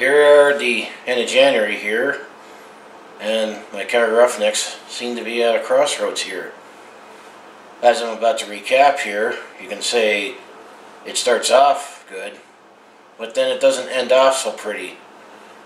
Here are the end of January here, and my Calgary Roughnecks seem to be at a crossroads here. As I'm about to recap here, you can say it starts off good, but then it doesn't end off so pretty.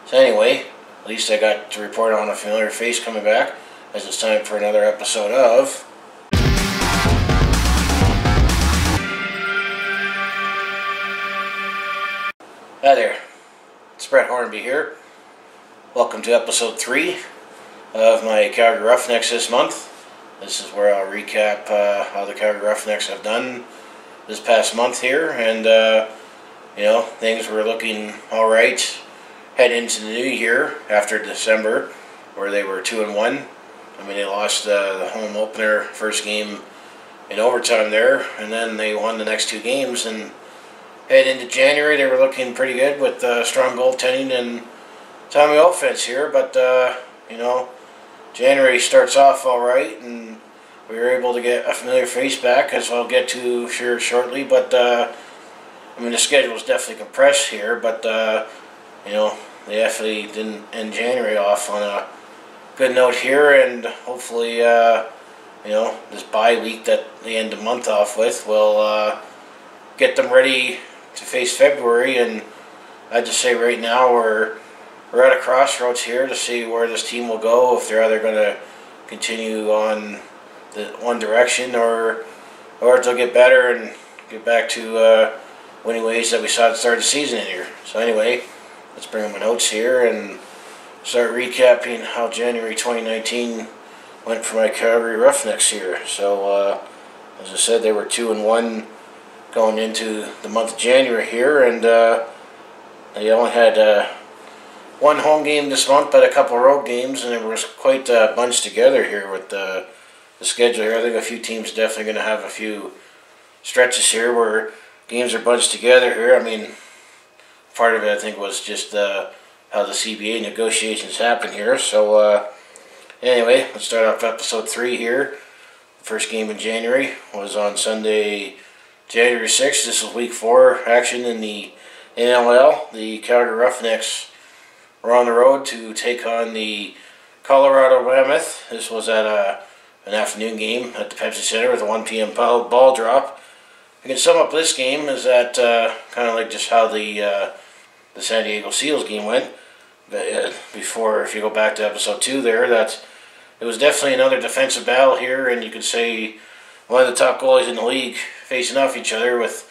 So anyway, at least I got to report on a familiar face coming back, as it's time for another episode of Hi there, it's Brett Hornby here. Welcome to episode 3 of my Calgary Roughnecks this month. This is where I'll recap how the Calgary Roughnecks have done this past month here, and things were looking alright head into the new year after December, where they were 2-1. I mean, they lost the home opener, first game in overtime there, and then they won the next 2 games, and head into January, they were looking pretty good with strong goaltending and timely offense here. But January starts off all right, and we were able to get a familiar face back, as I'll get to here shortly. But the schedule is definitely compressed here. But they definitely didn't end January off on a good note here, and hopefully, this bye week that they end the month off with will get them ready to face February. And I'd just say right now we're at a crossroads here to see where this team will go, if they're either going to continue on the one direction or if they'll get better and get back to winning ways that we saw at the start of the season in here. So anyway, let's bring up my notes here and start recapping how January 2019 went for my Calgary Roughnecks here. So as I said, they were 2-1 going into the month of January here, and they only had one home game this month, but a couple road games, and it was quite bunched together here with the schedule here. I think a few teams definitely going to have a few stretches here where games are bunched together here. I mean, part of it I think was just how the CBA negotiations happen here. So anyway, let's start off episode 3 here. The first game in January was on Sunday, January 6th. This was week 4 action in the NLL. The Calgary Roughnecks were on the road to take on the Colorado Mammoth. This was at an afternoon game at the Pepsi Center with a 1 p.m. ball drop. You can sum up this game as that kind of like just how the San Diego Seals game went. Before, if you go back to episode 2 there, that it was definitely another defensive battle here, and you could say one of the top goalies in the league facing off each other, with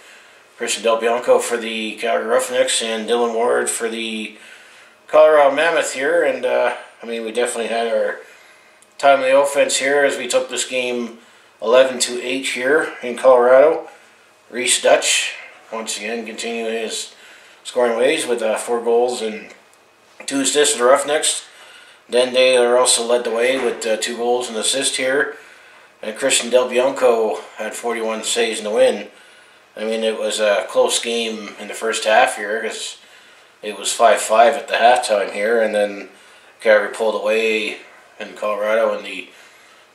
Christian Del Bianco for the Calgary Roughnecks and Dylan Ward for the Colorado Mammoth here. And we definitely had our timely offense here as we took this game 11-8 here in Colorado. Reese Dutch once again continuing his scoring ways with 4 goals and 2 assists for the Roughnecks. Then they are also led the way with 2 goals and assist here. And Christian Del Bianco had 41 saves in the win. I mean, it was a close game in the first half here, because it was 5-5 at the halftime here, and then Calgary pulled away in Colorado in the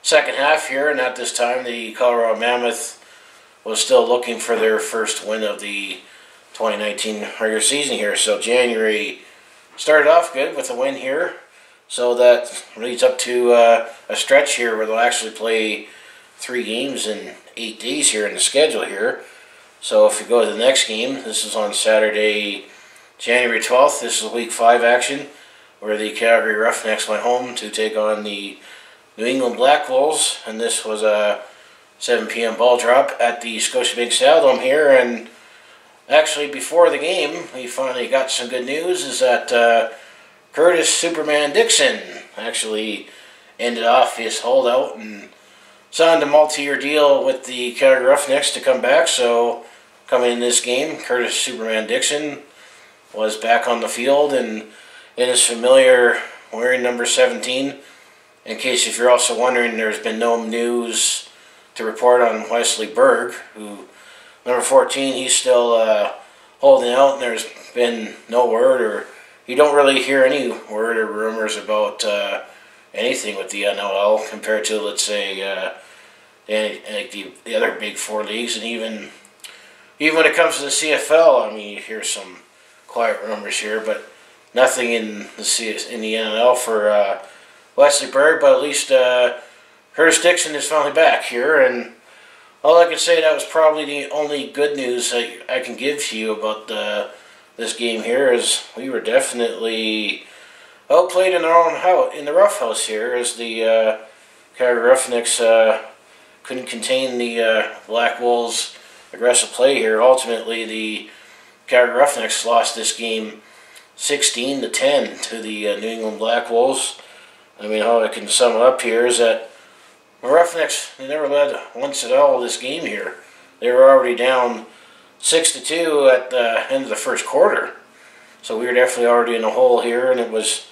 second half here, and at this time the Colorado Mammoth was still looking for their first win of the 2019 regular season here. So January started off good with a win here, so that leads up to a stretch here where they'll actually play 3 games in 8 days here in the schedule here. So if we go to the next game, this is on Saturday, January 12th. This is week 5 action, where the Calgary Roughnecks went home to take on the New England Black Wolves, and this was a 7 p.m. ball drop at the Scotiabank Saddledome here. And actually, before the game, we finally got some good news, is that Curtis Superman Dickson actually ended off his holdout and signed a multi-year deal with the Calgary Roughnecks to come back. So coming in this game, Curtis Superman Dickson was back on the field and in his familiar wearing number 17. In case if you're also wondering, there's been no news to report on Wesley Berg, who number 14, he's still holding out, and there's been no word, or you don't really hear any word or rumors about anything with the NLL compared to, let's say, the other big 4 leagues. And even when it comes to the CFL, I mean, you hear some quiet rumors here, but nothing in the NLL for Wesley Bird, but at least Curtis Dickson is finally back here, and all I can say, that was probably the only good news I can give to you about this game here, is we were definitely outplayed in our own house, in the rough house here, as the Calgary Roughnecks couldn't contain the Black Wolves' aggressive play here. Ultimately, the Calgary Roughnecks lost this game 16-10 to the New England Black Wolves. I mean, how I can sum it up here is that the Roughnecks, they never led once at all this game here. They were already down 6-2 at the end of the first quarter. So we were definitely already in a hole here, and it was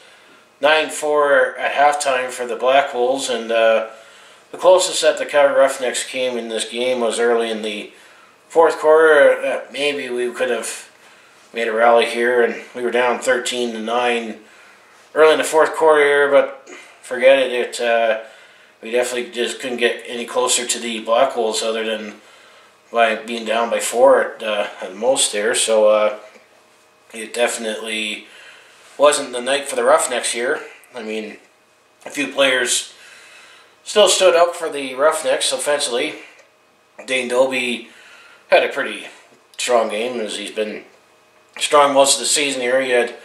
9-4 at halftime for the Black Wolves, and the closest that the Calgary Roughnecks came in this game was early in the fourth quarter. Maybe we could have made a rally here, and we were down 13-9 early in the fourth quarter here, but forget it. We definitely just couldn't get any closer to the Black Wolves other than by being down by 4 at most there. So it definitely wasn't the night for the Roughnecks here. I mean, a few players still stood up for the Roughnecks offensively. Dane Doby had a pretty strong game, as he's been strong most of the season here. He had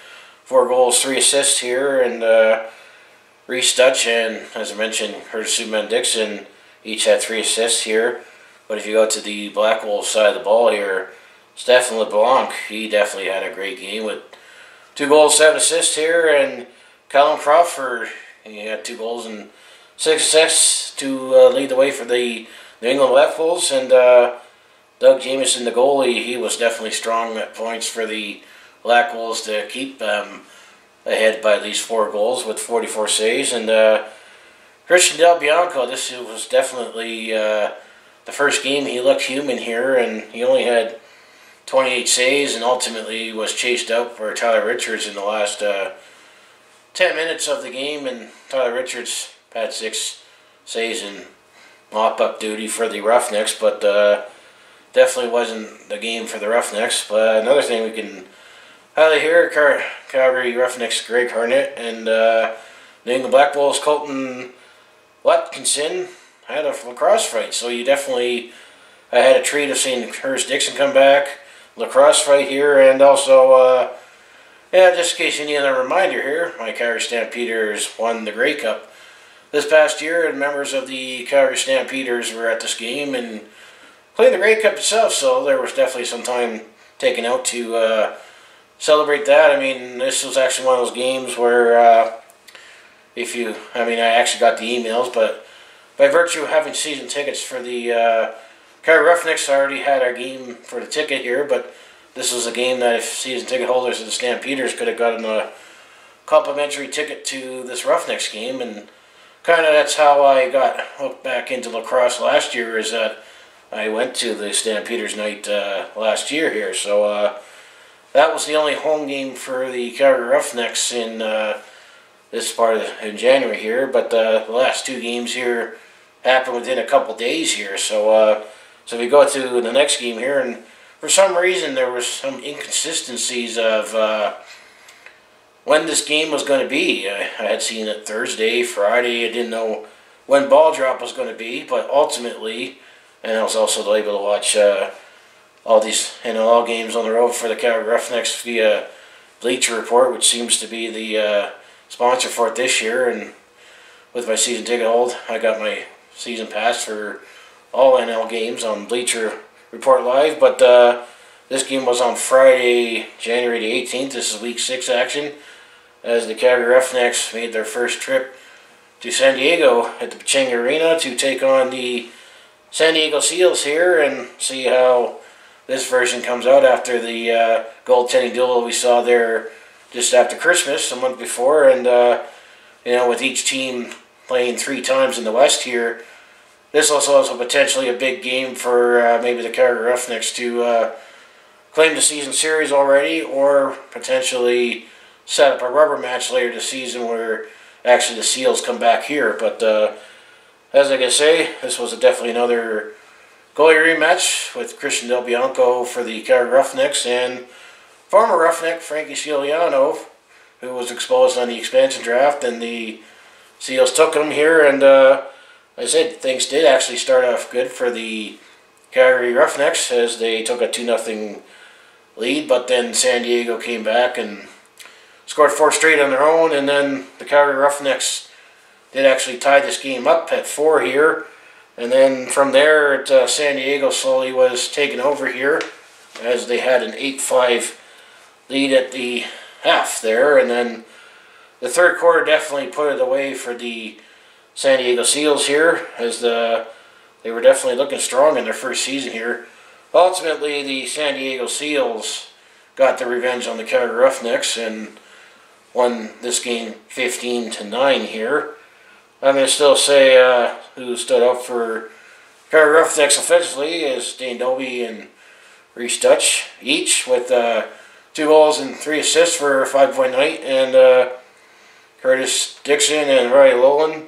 4 goals, 3 assists here, and Reese Dutch and, as I mentioned, Curtis Dickson each had 3 assists here. But if you go to the Black Wolves side of the ball here, Stephen LeBlanc, he definitely had a great game with 2 goals, 7 assists here, and Callum Crawford, he had 2 goals and 6 assists to lead the way for the New England Black Wolves. And Doug Jamieson, the goalie, he was definitely strong at points for the Black Wolves to keep ahead by at least 4 goals with 44 saves. And Christian Del Bianco, this was definitely the first game he looked human here, and he only had 28 saves and ultimately was chased out for Tyler Richards in the last 10 minutes of the game, and Tyler Richards had 6 saves and mop-up duty for the Roughnecks, but definitely wasn't the game for the Roughnecks. But another thing we can highlight here, Calgary Roughnecks Greg Harnett and New England Black Wolves Colton Watkinson had a lacrosse fight, so you definitely had a treat of seeing Curtis Dickson come back, lacrosse fight here, and also, yeah, just in case you need another reminder here, my Calgary Stampeders won the Grey Cup this past year, and members of the Calgary Stampeders were at this game and played the Grey Cup itself, so there was definitely some time taken out to celebrate that. I mean, this was actually one of those games where I actually got the emails, but by virtue of having season tickets for the Calgary Roughnecks, I already had our game for the ticket here, but this was a game that if season ticket holders of the Stampeders could have gotten a complimentary ticket to this Roughnecks game, and kind of that's how I got hooked back into lacrosse last year, is that I went to the Stampeders night last year here. So that was the only home game for the Calgary Roughnecks in this part in January here, but the last 2 games here happened within a couple days here. So so we go to the next game here, and for some reason there was some inconsistencies of when this game was going to be. I had seen it Thursday, Friday. I didn't know when ball drop was going to be, but ultimately, and I was also able to watch all these NLL games on the road for the Calgary Roughnecks via Bleacher Report, which seems to be the sponsor for it this year. And with my season ticket hold, I got my season pass for all NL games on Bleacher Report Live. But this game was on Friday, January the 18th. This is Week 6 action, as the Calgary Roughnecks made their first trip to San Diego at the Pechanga Arena to take on the San Diego Seals here, and see how this version comes out after the goaltending duel we saw there just after Christmas, a month before. And with each team playing 3 times in the West here, this also is potentially a big game for maybe the Calgary Roughnecks to claim the season series already, or potentially set up a rubber match later this season where actually the Seals come back here. But as I can say, this was definitely another goalie rematch with Christian Del Bianco for the Calgary Roughnecks and former Roughneck Frankie Scigliano who was exposed on the expansion draft, and the Seals took him here, and like I said, things did actually start off good for the Calgary Roughnecks as they took a 2-0 lead, but then San Diego came back and scored 4 straight on their own, and then the Calgary Roughnecks did actually tie this game up at 4 here, and then from there San Diego slowly was taken over here as they had an 8-5 lead at the half there, and then the third quarter definitely put it away for the San Diego Seals here as they were definitely looking strong in their first season here. Ultimately, the San Diego Seals got the revenge on the Calgary Roughnecks and won this game 15-9 here. I'm going to still say who stood up for Calgary Roughnecks offensively is Dane Dobie and Reese Dutch, each with 2 goals and 3 assists for a 5-point night, and Curtis Dickson and Riley Lolan.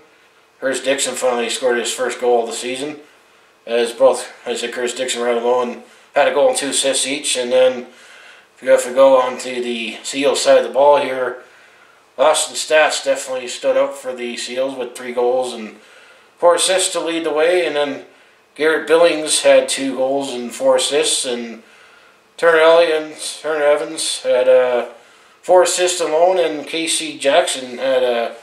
Curtis Dickson finally scored his first goal of the season, as Curtis Dickson and Riley Lolan had a goal and 2 assists each. And then if you have to go on to the Seals side of the ball here, Austin Stats definitely stood up for the Seals with 3 goals and 4 assists to lead the way, and then Garrett Billings had 2 goals and 4 assists, and Turner Evans had 4 assists alone, and Casey Jackson had a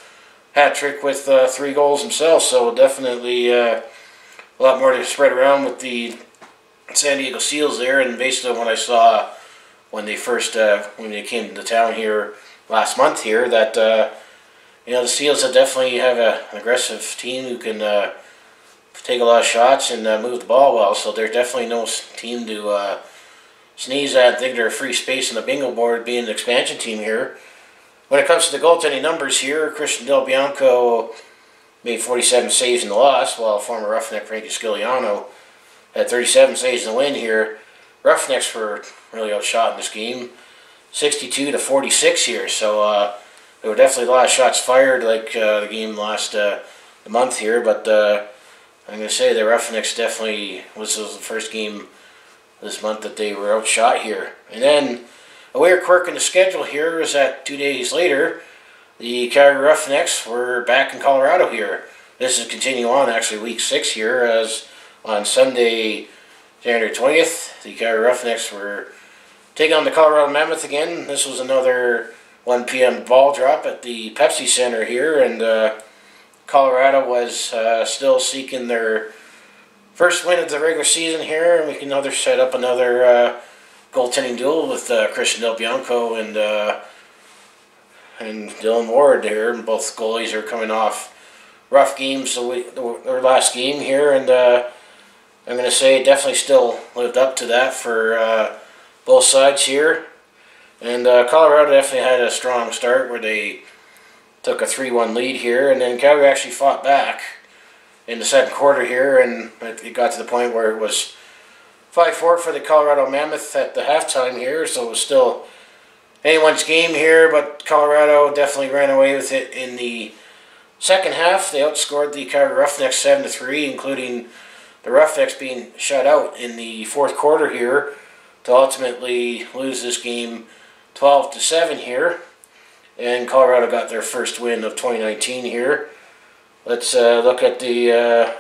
hat trick with 3 goals himself. So definitely a lot more to spread around with the San Diego Seals there. And based on what I saw when they first when they came to town here last month here, that the Seals definitely have an aggressive team who can take a lot of shots and move the ball well. So there's definitely no team to sneeze at. I think they're a free space on the bingo board being an expansion team here. When it comes to the goaltending numbers here, Christian Del Bianco made 47 saves in the loss, while former Roughneck Frankie Sciliano had 37 saves in the win here. Roughnecks were really outshot in this game, 62-46 here. So there were definitely a lot of shots fired, like the game last month here. But I'm going to say the Roughnecks definitely was the first game this month that they were outshot here. And then a weird quirk in the schedule here is that 2 days later, the Calgary Roughnecks were back in Colorado here. This is continuing on actually week 6 here, as on Sunday, January 20th, the Calgary Roughnecks were taking on the Colorado Mammoth again. This was another 1 p.m. ball drop at the Pepsi Center here, and Colorado was still seeking their first win of the regular season here, and we can set up another goaltending duel with Christian Del Bianco and Dylan Ward here. And both goalies are coming off rough games their last game here, and I'm going to say it definitely still lived up to that for both sides here. And Colorado definitely had a strong start where they took a 3-1 lead here, and then Calgary actually fought back in the second quarter here, and it got to the point where it was 5-4 for the Colorado Mammoth at the halftime here, so it was still anyone's game here, but Colorado definitely ran away with it in the second half. They outscored the Calgary Roughnecks 7-3, including the Roughnecks being shut out in the fourth quarter here to ultimately lose this game 12-7 here. And Colorado got their first win of 2019 here. Let's look at the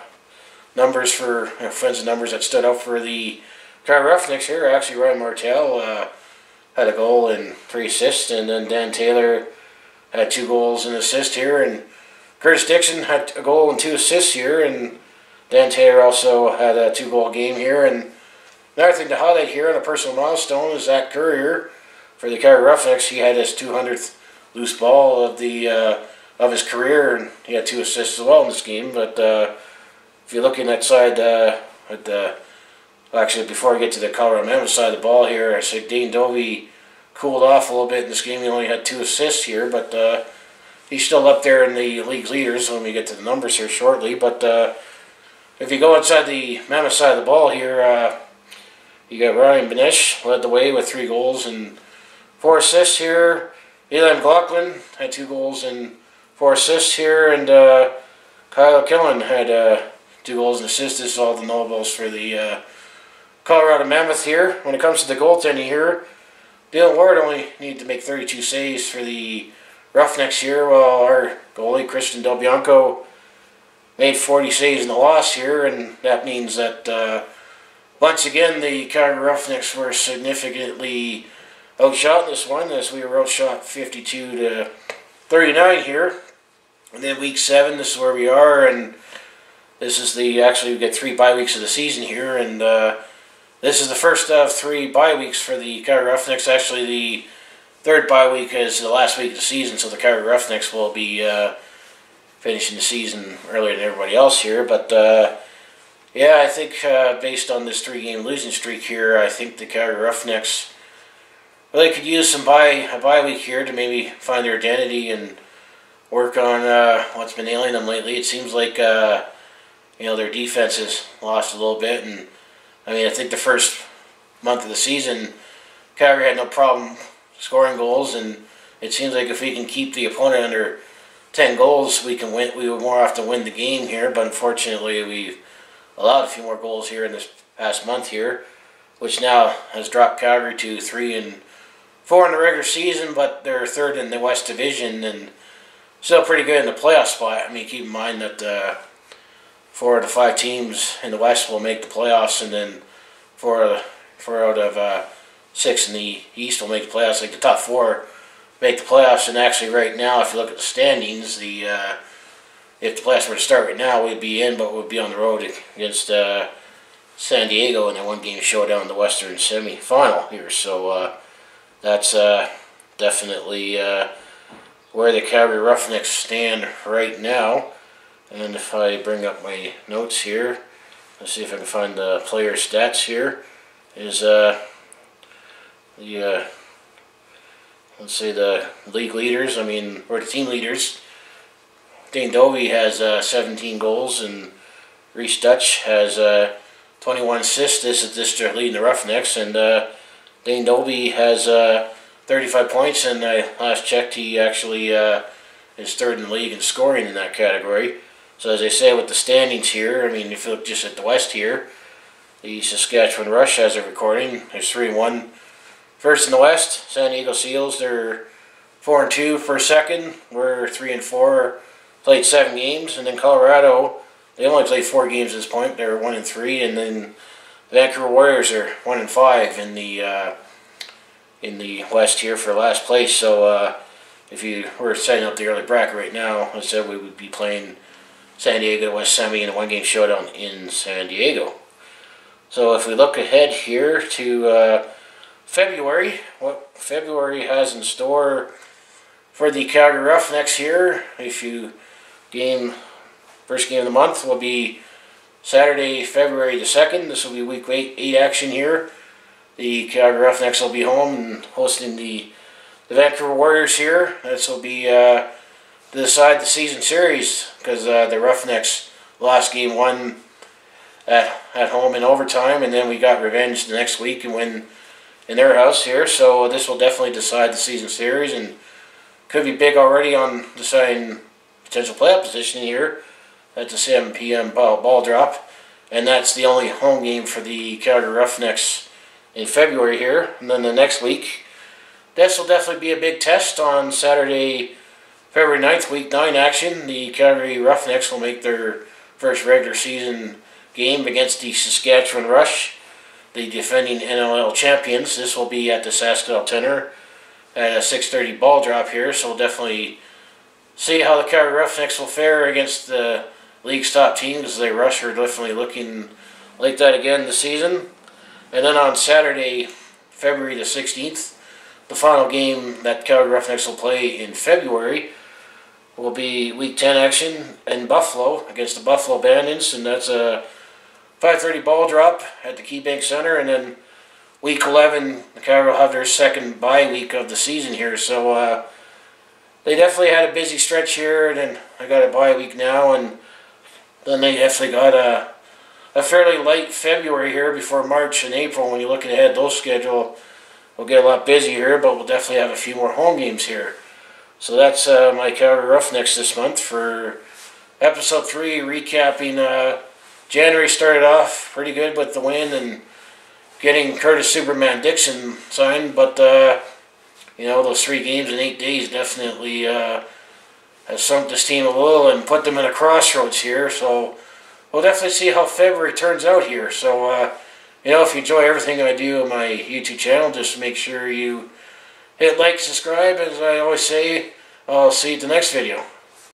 numbers for offensive numbers that stood out for the Calgary Roughnecks here. Actually, Ryan Martel had a goal and 3 assists, and then Dan Taylor had 2 goals and assist here, and Curtis Dickson had a goal and 2 assists here, and Dan Taylor also had a 2-goal game here. And another thing to highlight here on a personal milestone is Zach Currier for the Calgary Roughnecks. He had his 200th loose ball of his career, and he had 2 assists as well in this game. But if you're looking at actually before I get to the Colorado Mammoth side of the ball here, I said Dane Dobie cooled off a little bit in this game. He only had 2 assists here, but he's still up there in the league leaders when we get to the numbers here shortly. But if you go inside the Mammoth side of the ball here, you got Ryan Benesh led the way with 3 goals and 4 assists here. Eli McLaughlin had 2 goals and 4 assists here, and Kyle Killen had 2 goals and assists. This is all the notables for the Colorado Mammoth here. When it comes to the goaltending here, Dylan Ward only needed to make 32 saves for the Roughnecks here, while our goalie, Christian Del Bianco, made 40 saves in the loss here, and that means that once again the Calgary Roughnecks were significantly outshot in this one, as we were outshot 52-39 here. And then week 7, this is where we are, and this is actually we get 3 bye weeks of the season here, and this is the first of 3 bye weeks for the Calgary Roughnecks. Actually, the 3rd bye week is the last week of the season, so the Calgary Roughnecks will be finishing the season earlier than everybody else here. But yeah, I think based on this 3-game losing streak here, I think the Calgary Roughnecks really could use a bye week here to maybe find their identity and work on what's been ailing them lately. It seems like their defense has lost a little bit, and I mean, I think the first month of the season, Calgary had no problem scoring goals, and it seems like if we can keep the opponent under 10 goals, we can win. We would more often win the game here, but unfortunately, we've allowed a few more goals here in this past month here, which now has dropped Calgary to 3-4 in the regular season, but they're 3rd in the West Division and still pretty good in the playoff spot. I mean, keep in mind that 4 out of 5 teams in the West will make the playoffs, and then 4 out of 6 in the East will make the playoffs. Like the top 4 make the playoffs, and actually right now, if you look at the standings, if the playoffs were to start right now, we'd be in, but we'd be on the road against San Diego in a 1-game showdown in the Western semifinal here. So that's definitely where the Calgary Roughnecks stand right now. And if I bring up my notes here, let's see if I can find the player stats here. Is let's say the league leaders, or the team leaders. Dane Dobie has 17 goals, and Reese Dutch has 21 assists. This is just leading the Roughnecks, and Dane Dobie has 35 points, and I last checked, he actually is 3rd in the league in scoring in that category. So as I say, with the standings here, I mean, if you look just at the West here, the Saskatchewan Rush, as of recording, is 3-1. First in the West, San Diego Seals, they're 4-2 for second. We're 3-4, played 7 games. And then Colorado, they only played 4 games at this point. They're 1-3. And then the Vancouver Warriors are 1-5 in the West here for last place. So if you were setting up the early bracket right now, I said we would be playing San Diego West Semi in a 1-game showdown in San Diego. So if we look ahead here to February, what February has in store for the Calgary Roughnecks here. First game of the month will be Saturday, February the 2nd. This will be week 8 action here. The Calgary Roughnecks will be home and hosting the Vancouver Warriors here. This will be to decide the season series, because the Roughnecks lost game 1 at home in overtime, and then we got revenge the next week and win in their house here. So this will definitely decide the season series, and could be big already on deciding potential playoff position here at the 7 p.m. ball drop. And that's the only home game for the Calgary Roughnecks in February here. And then the next week, this will definitely be a big test on Saturday, February 9th, week 9 action. The Calgary Roughnecks will make their first regular season game against the Saskatchewan Rush, the defending NLL champions. This will be at the Saskatchewan Tenor at a 6:30 ball drop here, so we'll definitely see how the Calgary Roughnecks will fare against the league's top teams. The Rush are definitely looking like that again this season. And then on Saturday, February the 16th, the final game that Calgary Roughnecks will play in February will be Week 10 action in Buffalo against the Buffalo Bandits, and that's a 5:30 ball drop at the KeyBank Center. And then Week 11, the Calgary will have their second bye week of the season here. So they definitely had a busy stretch here, and then I got a bye week now, and then they definitely got a fairly light February here before March and April. When you're looking ahead, those schedule will get a lot busy here, but we'll definitely have a few more home games here. So that's my Calgary Roughnecks this month for episode 3, recapping. January started off pretty good with the win, and getting Curtis Superman Dickson signed, but you know, those 3 games in 8 days definitely has sunk this team a little and put them in a crossroads here. So we'll definitely see how February turns out here. So you know, if you enjoy everything I do on my YouTube channel, just make sure you hit like, subscribe. As I always say, I'll see you at the next video.